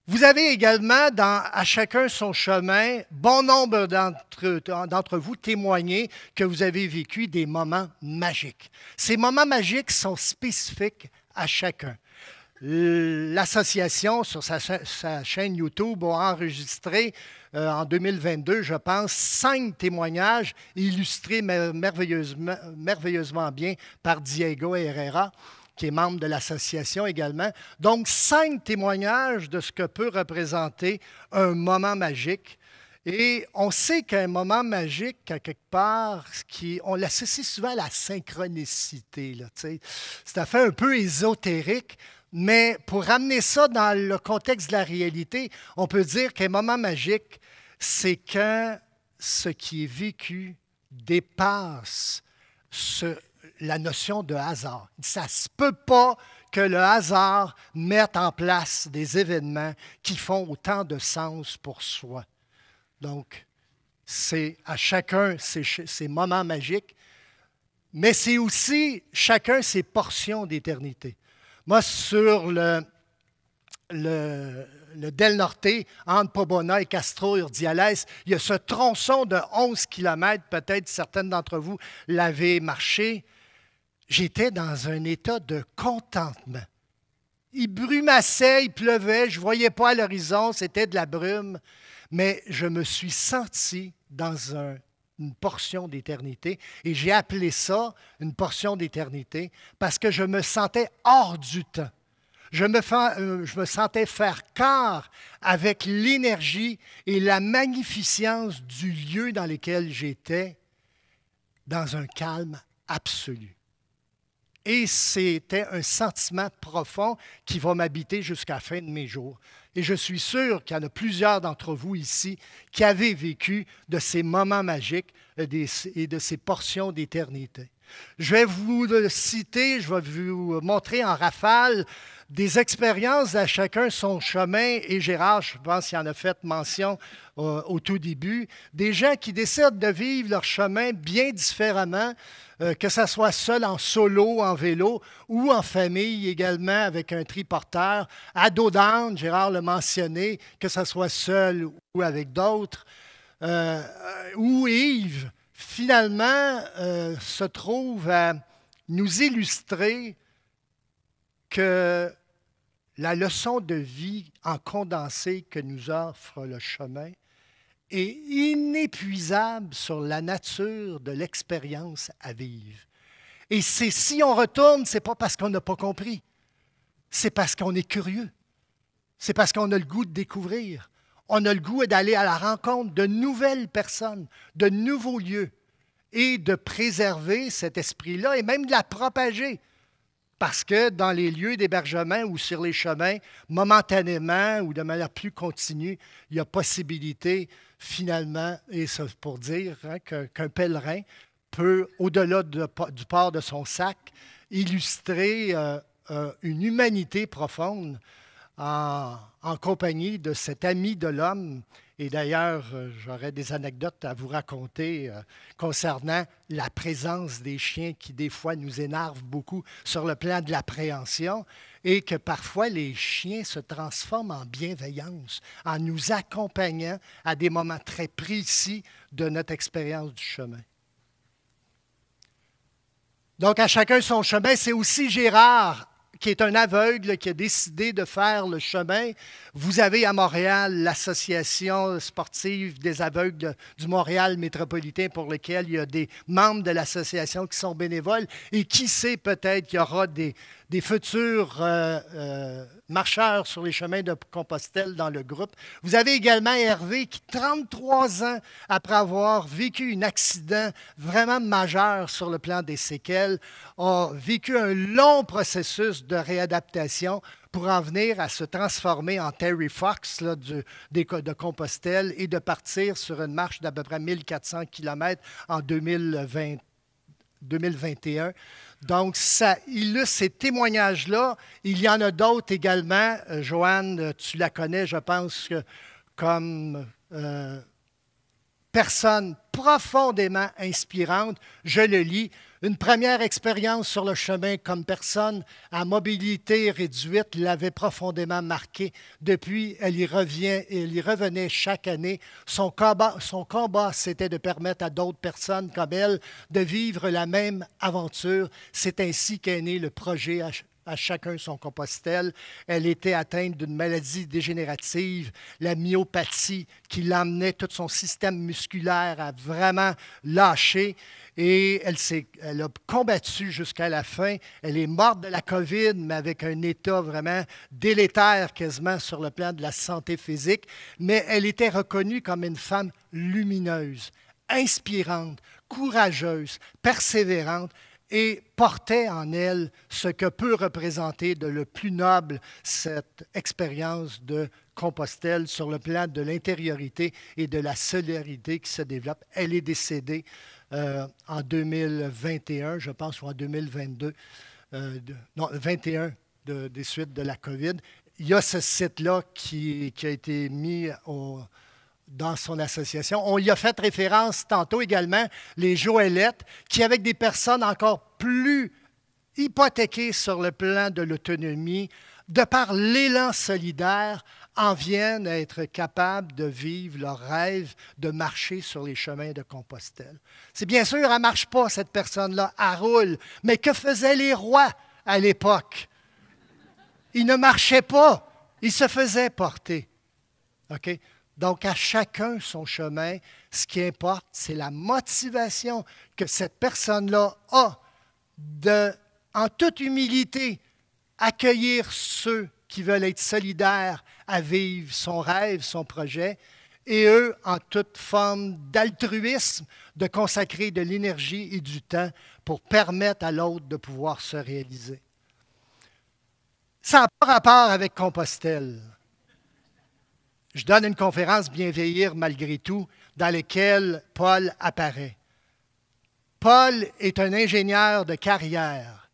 Vous avez également, à chacun son chemin, bon nombre d'entre vous témoigné que vous avez vécu des moments magiques. Ces moments magiques sont spécifiques à chacun. L'association, sur sa chaîne YouTube, a enregistré en 2022, je pense, 5 témoignages illustrés merveilleusement bien par Diego Herrera, qui est membre de l'association également. Donc, 5 témoignages de ce que peut représenter un moment magique. Et on sait qu'un moment magique, à quelque part, on l'associe souvent à la synchronicité. C'est fait un peu ésotérique, mais pour ramener ça dans le contexte de la réalité, on peut dire qu'un moment magique, c'est quand ce qui est vécu dépasse la notion de hasard. Ça ne se peut pas que le hasard mette en place des événements qui font autant de sens pour soi. Donc, c'est à chacun ses moments magiques, mais c'est aussi chacun ses portions d'éternité. Moi, sur le Del Norte, entre Pobona et Castro Urdiales, il y a ce tronçon de 11 km, peut-être certaines d'entre vous l'avaient marché. J'étais dans un état de contentement. Il brumassait, il pleuvait, je ne voyais pas à l'horizon, c'était de la brume, mais je me suis senti dans une portion d'éternité et j'ai appelé ça une portion d'éternité parce que je me sentais hors du temps. Je me sentais faire corps avec l'énergie et la magnificence du lieu dans lequel j'étais, dans un calme absolu. Et c'était un sentiment profond qui va m'habiter jusqu'à la fin de mes jours. Et je suis sûr qu'il y en a plusieurs d'entre vous ici qui avaient vécu de ces moments magiques et de ces portions d'éternité. Je vais vous citer, je vais vous montrer en rafale des expériences à chacun son chemin. Et Gérard, je pense qu'il en a fait mention au tout début, des gens qui décident de vivre leur chemin bien différemment, que ce soit seul en solo, en vélo, ou en famille également avec un triporteur. À dos d'âne, Gérard l'a mentionné, que ce soit seul ou avec d'autres. Ou Yves, finalement, se trouve à nous illustrer que la leçon de vie en condensé que nous offre le chemin est inépuisable sur la nature de l'expérience à vivre. Et si on retourne, ce n'est pas parce qu'on n'a pas compris, c'est parce qu'on est curieux, c'est parce qu'on a le goût de découvrir, on a le goût d'aller à la rencontre de nouvelles personnes, de nouveaux lieux, et de préserver cet esprit-là et même de la propager. Parce que dans les lieux d'hébergement ou sur les chemins, momentanément ou de manière plus continue, il y a possibilité finalement, et c'est pour dire qu'un pèlerin peut, au-delà du port de son sac, illustrer une humanité profonde en compagnie de cet ami de l'homme. Et d'ailleurs, j'aurais des anecdotes à vous raconter concernant la présence des chiens qui, des fois, nous énervent beaucoup sur le plan de l'appréhension. et que parfois les chiens se transforment en bienveillance en nous accompagnant à des moments très précis de notre expérience du chemin. Donc, à chacun son chemin, c'est aussi Gérard, qui est un aveugle, qui a décidé de faire le chemin. Vous avez à Montréal l'Association sportive des aveugles du Montréal métropolitain pour lequel il y a des membres de l'association qui sont bénévoles. Et qui sait, peut-être qu'il y aura des futurs marcheurs sur les chemins de Compostelle dans le groupe. Vous avez également Hervé qui, 33 ans après avoir vécu un accident vraiment majeur sur le plan des séquelles, a vécu un long processus de réadaptation pour en venir à se transformer en Terry Fox là, de Compostelle et de partir sur une marche d'à peu près 1400 km en 2021. Donc, ça illustre ces témoignages-là. Il y en a d'autres également. Joanne, tu la connais, je pense, comme personne profondément inspirante. Je le lis. Une première expérience sur le chemin comme personne à mobilité réduite l'avait profondément marquée. Depuis, elle y revenait chaque année. Son combat, c'était de permettre à d'autres personnes comme elle de vivre la même aventure. C'est ainsi qu'est né le projet à chacun son Compostelle. Elle était atteinte d'une maladie dégénérative, la myopathie, qui l'emmenait tout son système musculaire à vraiment lâcher. Et elle a combattu jusqu'à la fin. Elle est morte de la COVID, mais avec un état vraiment délétère quasiment sur le plan de la santé physique. Mais elle était reconnue comme une femme lumineuse, inspirante, courageuse, persévérante, et portait en elle ce que peut représenter de le plus noble cette expérience de Compostelle sur le plan de l'intériorité et de la solidarité qui se développe. Elle est décédée en 2021, je pense, ou en 2022, 21 des suites de la COVID. Il y a ce site-là qui a été mis dans son association. On y a fait référence tantôt également, les Joëlettes, qui, avec des personnes encore plus hypothéquées sur le plan de l'autonomie, de par l'élan solidaire, en viennent à être capables de vivre leur rêve de marcher sur les chemins de Compostelle. C'est bien sûr, elle ne marche pas, cette personne-là, elle roule. Mais que faisaient les rois à l'époque? Ils ne marchaient pas, ils se faisaient porter. OK? Donc, à chacun son chemin, ce qui importe, c'est la motivation que cette personne-là a de, en toute humilité, accueillir ceux qui veulent être solidaires à vivre son rêve, son projet, et eux, en toute forme d'altruisme, de consacrer de l'énergie et du temps pour permettre à l'autre de pouvoir se réaliser. Ça n'a pas rapport avec Compostelle. Je donne une conférence Bien vieillir malgré tout, dans laquelle Paul apparaît. Paul est un ingénieur de carrière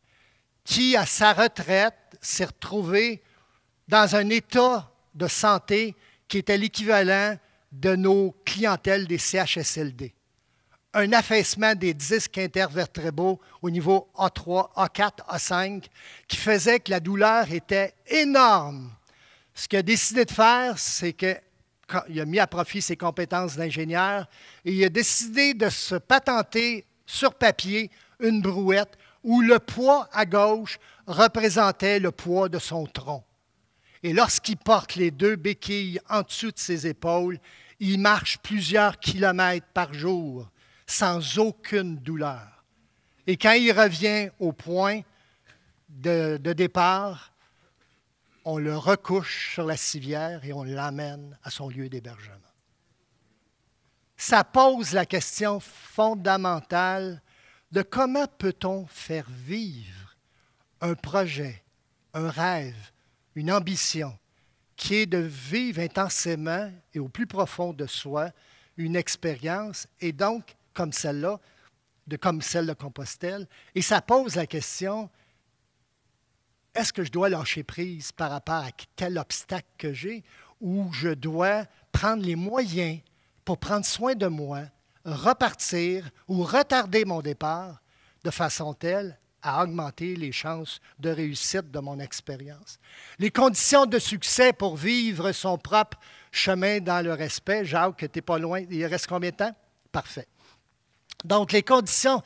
qui, à sa retraite, s'est retrouvé dans un état de santé qui était l'équivalent de nos clientèles des CHSLD. Un affaissement des disques intervertébraux au niveau A3, A4, A5, qui faisait que la douleur était énorme. Ce qu'il a décidé de faire, c'est qu'il a mis à profit ses compétences d'ingénieur et il a décidé de se patenter sur papier une brouette où le poids à gauche représentait le poids de son tronc. Et lorsqu'il porte les deux béquilles en dessous de ses épaules, il marche plusieurs kilomètres par jour sans aucune douleur. Et quand il revient au point de départ, on le recouche sur la civière et on l'amène à son lieu d'hébergement. Ça pose la question fondamentale de comment peut-on faire vivre un projet, un rêve, une ambition, qui est de vivre intensément et au plus profond de soi une expérience, et donc, comme celle de Compostelle, et ça pose la question, est-ce que je dois lâcher prise par rapport à tel obstacle que j'ai, ou je dois prendre les moyens pour prendre soin de moi, repartir ou retarder mon départ de façon telle à augmenter les chances de réussite de mon expérience. Les conditions de succès pour vivre son propre chemin dans le respect. Jacques, tu n'es pas loin. Il reste combien de temps? Parfait. Donc, les conditions,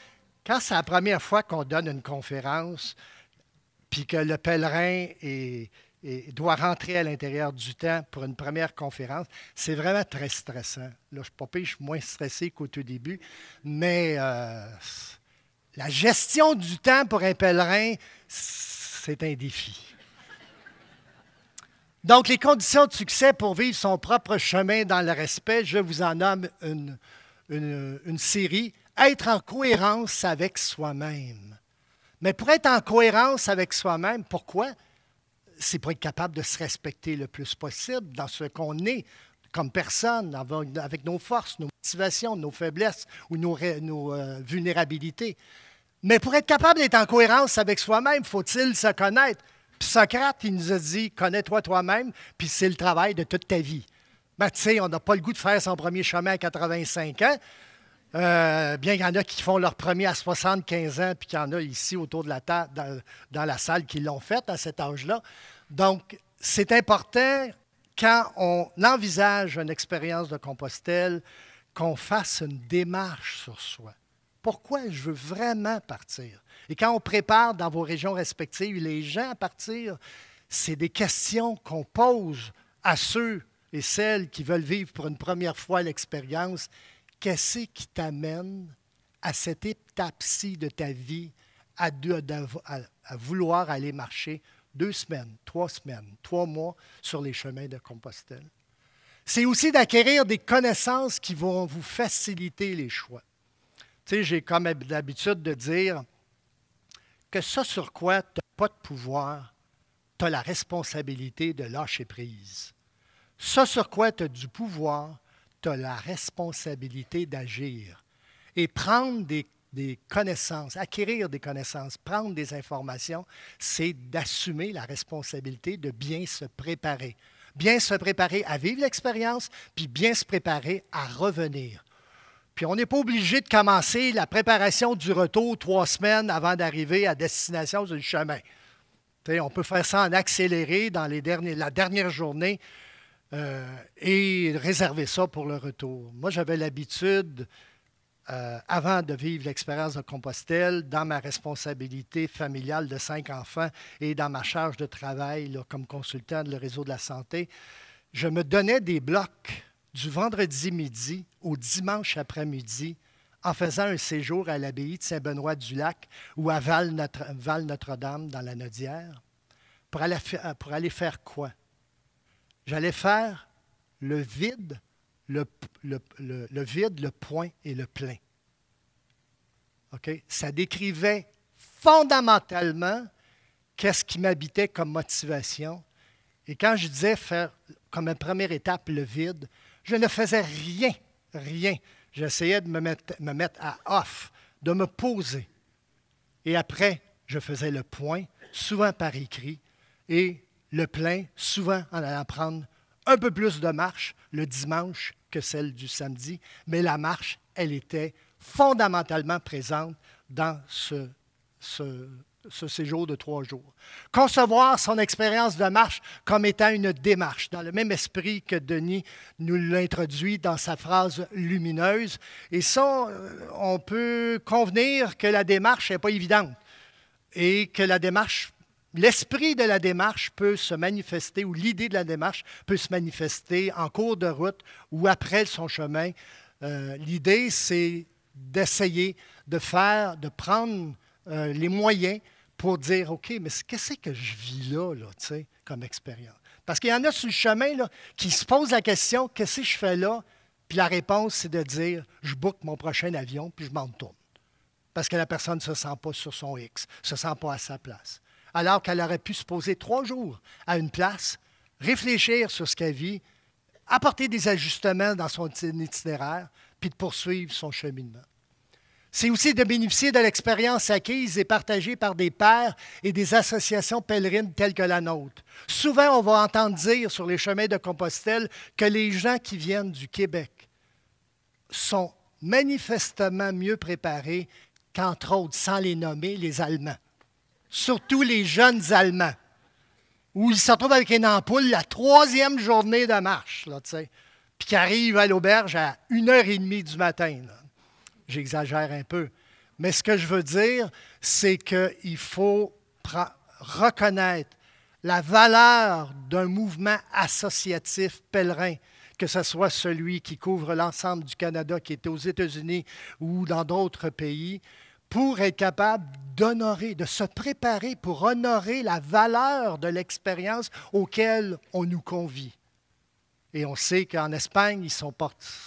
quand c'est la première fois qu'on donne une conférence, puis que le pèlerin doit rentrer à l'intérieur du temps pour une première conférence, c'est vraiment très stressant. Là, je ne suis pas pire, je suis moins stressé qu'au tout début, mais la gestion du temps pour un pèlerin, c'est un défi. Donc, les conditions de succès pour vivre son propre chemin dans le respect, je vous en nomme une série, être en cohérence avec soi-même. Mais pour être en cohérence avec soi-même, pourquoi? C'est pour être capable de se respecter le plus possible dans ce qu'on est comme personne, avec nos forces, nos motivations, nos faiblesses ou nos vulnérabilités. Mais pour être capable d'être en cohérence avec soi-même, faut-il se connaître? Puis Socrate, il nous a dit, connais-toi toi-même, puis c'est le travail de toute ta vie. Ben, tu sais, on n'a pas le goût de faire son premier chemin à 85 ans. Bien qu'il y en a qui font leur premier à 75 ans, puis qu'il y en a ici autour de la table, dans la salle, qui l'ont fait à cet âge-là. Donc, c'est important, quand on envisage une expérience de Compostelle, qu'on fasse une démarche sur soi. Pourquoi je veux vraiment partir? Et quand on prépare dans vos régions respectives les gens à partir, c'est des questions qu'on pose à ceux et celles qui veulent vivre pour une première fois l'expérience. Qu'est-ce qui t'amène à cette étape-ci de ta vie à vouloir aller marcher 2 semaines, 3 semaines, 3 mois sur les chemins de Compostelle? C'est aussi d'acquérir des connaissances qui vont vous faciliter les choix. Tu sais, j'ai comme l'habitude de dire que ça sur quoi tu n'as pas de pouvoir, tu as la responsabilité de lâcher prise. Ça sur quoi tu as du pouvoir, tu as la responsabilité d'agir et prendre des connaissances, acquérir des connaissances, prendre des informations, c'est d'assumer la responsabilité de bien se préparer. Bien se préparer à vivre l'expérience, puis bien se préparer à revenir. Puis on n'est pas obligé de commencer la préparation du retour 3 semaines avant d'arriver à destination sur le chemin. Tu sais, on peut faire ça en accéléré dans la dernière journée. Et réserver ça pour le retour. Moi, j'avais l'habitude, avant de vivre l'expérience de Compostelle, dans ma responsabilité familiale de 5 enfants et dans ma charge de travail là, comme consultant de le réseau de la santé, je me donnais des blocs du vendredi midi au dimanche après-midi en faisant un séjour à l'abbaye de Saint-Benoît-du-Lac ou à Val-Notre-Dame dans la Nodière pour aller faire quoi? J'allais faire le vide, le point et le plein. Okay? Ça décrivait fondamentalement qu'est-ce qui m'habitait comme motivation. Et quand je disais faire comme une première étape le vide, je ne faisais rien. J'essayais de me mettre à off, de me poser. Et après, je faisais le point, souvent par écrit, et le plein, souvent en allant prendre un peu plus de marche le dimanche que celle du samedi, mais la marche, elle était fondamentalement présente dans ce séjour de 3 jours. Concevoir son expérience de marche comme étant une démarche, dans le même esprit que Denis nous l'introduit dans sa phrase lumineuse. Et ça, on peut convenir que la démarche n'est pas évidente et que l'esprit de la démarche peut se manifester, ou l'idée de la démarche peut se manifester en cours de route ou après son chemin. L'idée, c'est d'essayer de prendre les moyens pour dire, OK, mais qu'est-ce que je vis là tu sais, comme expérience? Parce qu'il y en a sur le chemin là, qui se posent la question, qu'est-ce que je fais là? Puis la réponse, c'est de dire, je book mon prochain avion, puis je m'en retourne. Parce que la personne ne se sent pas sur son X, ne se sent pas à sa place. Alors qu'elle aurait pu se poser 3 jours à une place, réfléchir sur ce qu'elle vit, apporter des ajustements dans son itinéraire, puis de poursuivre son cheminement. C'est aussi de bénéficier de l'expérience acquise et partagée par des pairs et des associations pèlerines telles que la nôtre. Souvent, on va entendre dire sur les chemins de Compostelle que les gens qui viennent du Québec sont manifestement mieux préparés qu'entre autres, sans les nommer, les Allemands. surtout les jeunes Allemands, où ils se retrouvent avec une ampoule la 3e journée de marche, là, tu sais, puis qui arrivent à l'auberge à 1h30 du matin. Là. J'exagère un peu. Mais ce que je veux dire, c'est qu'il faut reconnaître la valeur d'un mouvement associatif pèlerin, que ce soit celui qui couvre l'ensemble du Canada, qui est aux États-Unis ou dans d'autres pays, pour être capable d'honorer, de se préparer pour honorer la valeur de l'expérience auquel on nous convie. Et on sait qu'en Espagne, ils sont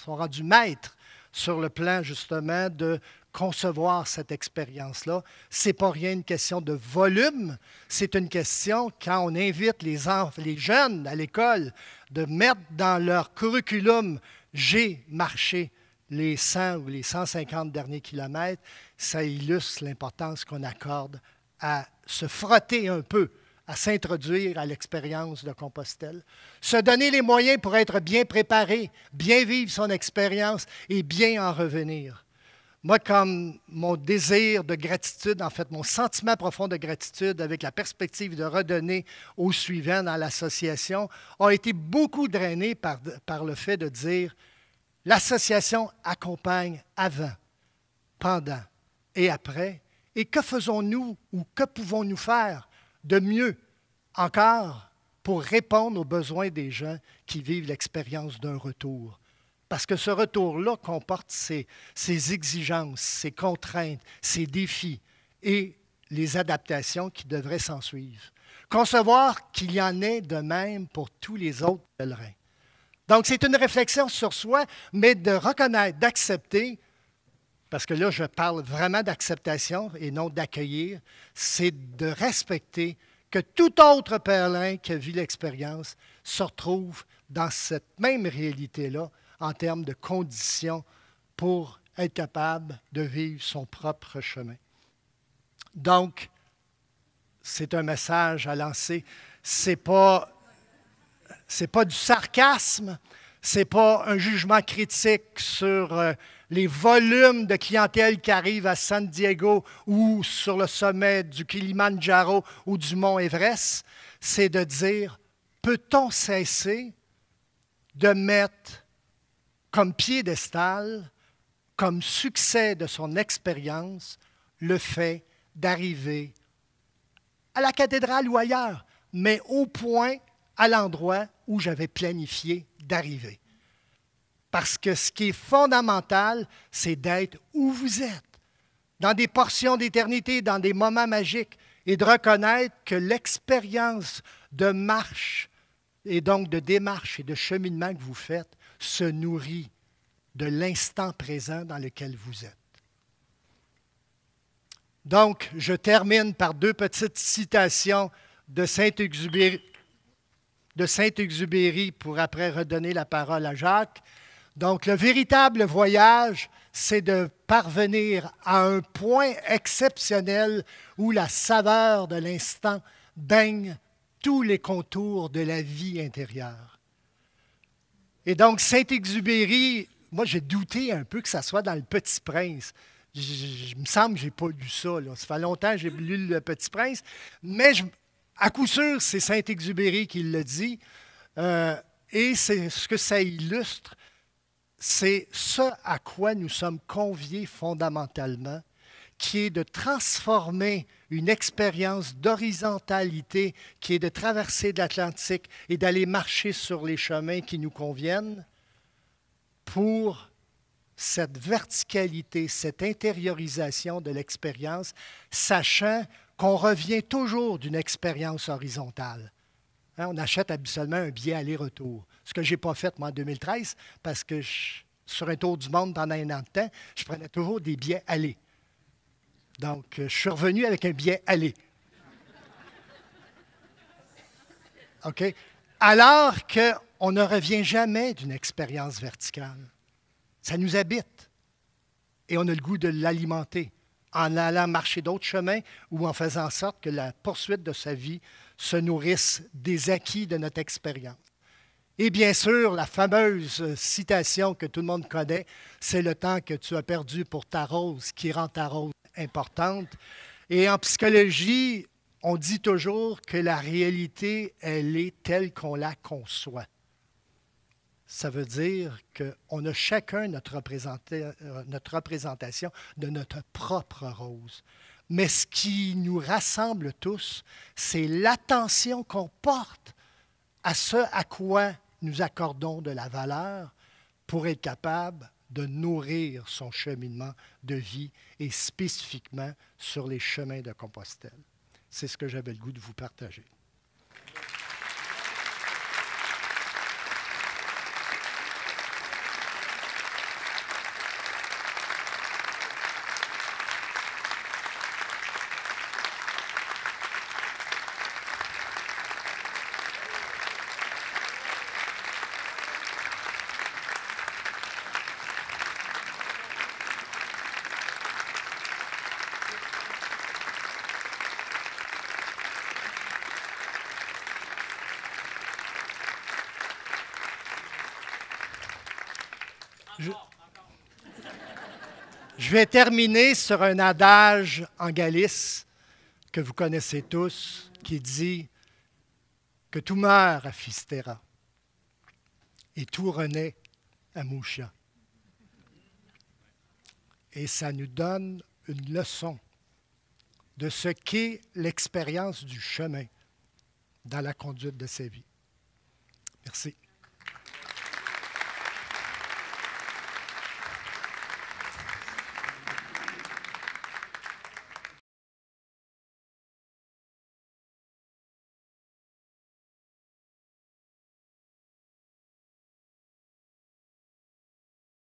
rendus maîtres sur le plan justement de concevoir cette expérience-là. Ce n'est pas rien une question de volume, c'est une question, quand on invite les jeunes à l'école, de mettre dans leur curriculum « j'ai marché les 100 ou les 150 derniers kilomètres », ça illustre l'importance qu'on accorde à se frotter un peu, à s'introduire à l'expérience de Compostelle, se donner les moyens pour être bien préparé, bien vivre son expérience et bien en revenir. Moi, comme mon désir de gratitude, en fait, mon sentiment profond de gratitude avec la perspective de redonner aux suivants dans l'association, a été beaucoup drainé par le fait de dire l'association accompagne avant, pendant et après. Et que faisons-nous ou que pouvons-nous faire de mieux encore pour répondre aux besoins des gens qui vivent l'expérience d'un retour? Parce que ce retour-là comporte ses exigences, ses contraintes, ses défis et les adaptations qui devraient s'en suivre. Concevoir qu'il y en ait de même pour tous les autres pèlerins. Donc, c'est une réflexion sur soi, mais de reconnaître, d'accepter, parce que là, je parle vraiment d'acceptation et non d'accueillir, c'est de respecter que tout autre pèlerin qui a vu l'expérience se retrouve dans cette même réalité-là, en termes de conditions pour être capable de vivre son propre chemin. Donc, c'est un message à lancer. Ce n'est pas du sarcasme, ce n'est pas un jugement critique sur les volumes de clientèle qui arrivent à San Diego ou sur le sommet du Kilimandjaro ou du mont Everest. C'est de dire, peut-on cesser de mettre comme piédestal, comme succès de son expérience, le fait d'arriver à la cathédrale ou ailleurs, mais au point, à l'endroit où j'avais planifié d'arriver. Parce que ce qui est fondamental, c'est d'être où vous êtes, dans des portions d'éternité, dans des moments magiques, et de reconnaître que l'expérience de marche, et donc de démarche et de cheminement que vous faites, se nourrit de l'instant présent dans lequel vous êtes. Donc, je termine par 2 petites citations de Saint-Exupéry pour après redonner la parole à Jacques. Donc, le véritable voyage, c'est de parvenir à un point exceptionnel où la saveur de l'instant baigne tous les contours de la vie intérieure. Et donc, Saint-Exupéry, moi, j'ai douté un peu que ça soit dans Le Petit Prince. Il me semble que je n'ai pas lu ça. Là. Ça fait longtemps que j'ai lu Le Petit Prince. Mais à coup sûr, c'est Saint-Exupéry qui le dit. Et c'est ce que ça illustre, c'est ce à quoi nous sommes conviés fondamentalement, qui est de transformer une expérience d'horizontalité, qui est de traverser l'Atlantique et d'aller marcher sur les chemins qui nous conviennent, pour cette verticalité, cette intériorisation de l'expérience, sachant qu'on revient toujours d'une expérience horizontale. Hein, on achète habituellement un billet aller-retour. Ce que je n'ai pas fait, moi, en 2013, parce que sur un tour du monde pendant un an de temps, je prenais toujours des billets aller. Donc, je suis revenu avec un billet aller. OK? Alors qu'on ne revient jamais d'une expérience verticale. Ça nous habite. Et on a le goût de l'alimenter en allant marcher d'autres chemins ou en faisant en sorte que la poursuite de sa vie se nourrisse des acquis de notre expérience. Et bien sûr, la fameuse citation que tout le monde connaît, c'est le temps que tu as perdu pour ta rose qui rend ta rose importante. Et en psychologie, on dit toujours que la réalité, elle est telle qu'on la conçoit. Ça veut dire qu'on a chacun notre représentation de notre propre rose. Mais ce qui nous rassemble tous, c'est l'attention qu'on porte à ce à quoi nous accordons de la valeur pour être capable de nourrir son cheminement de vie et spécifiquement sur les chemins de Compostelle. C'est ce que j'avais le goût de vous partager. Je vais terminer sur un adage en Galice que vous connaissez tous, qui dit que tout meurt à Fistera et tout renaît à Moucha. Et ça nous donne une leçon de ce qu'est l'expérience du chemin dans la conduite de sa vie. Merci.